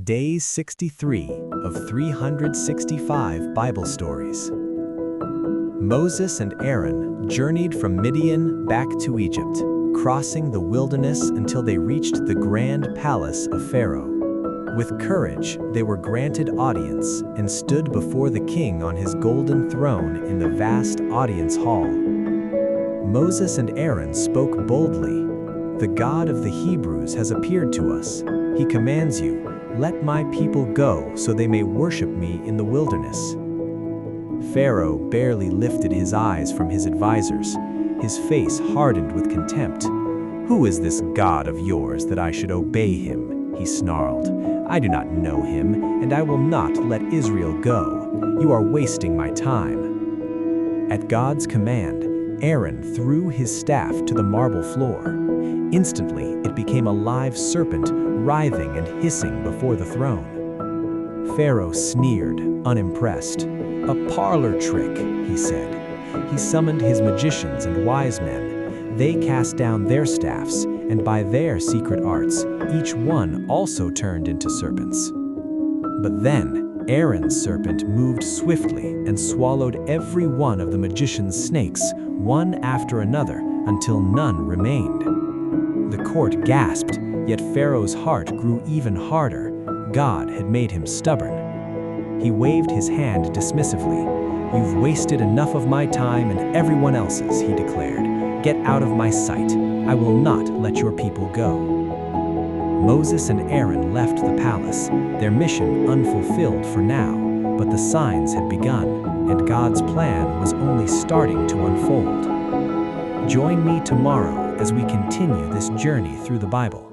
Day 63 of 365 Bible Stories. Moses and Aaron journeyed from Midian back to Egypt, crossing the wilderness until they reached the grand palace of Pharaoh. With courage, they were granted audience and stood before the king on his golden throne in the vast audience hall. Moses and Aaron spoke boldly. "The God of the Hebrews has appeared to us. He commands you, 'Let my people go so they may worship me in the wilderness.'" Pharaoh barely lifted his eyes from his advisors. His face hardened with contempt. "Who is this God of yours that I should obey him?" he snarled. "I do not know him, and I will not let Israel go. You are wasting my time." At God's command, Aaron threw his staff to the marble floor. Instantly, it became a live serpent, writhing and hissing before the throne. Pharaoh sneered, unimpressed. "A parlor trick," he said. He summoned his magicians and wise men. They cast down their staffs, and by their secret arts, each one also turned into serpents. But then, Aaron's serpent moved swiftly and swallowed every one of the magician's snakes, one after another, until none remained. The court gasped, yet Pharaoh's heart grew even harder. God had made him stubborn. He waved his hand dismissively. "You've wasted enough of my time and everyone else's," he declared. "Get out of my sight. I will not let your people go." Moses and Aaron left the palace, their mission unfulfilled for now, but the signs had begun, and God's plan was only starting to unfold. Join me tomorrow as we continue this journey through the Bible.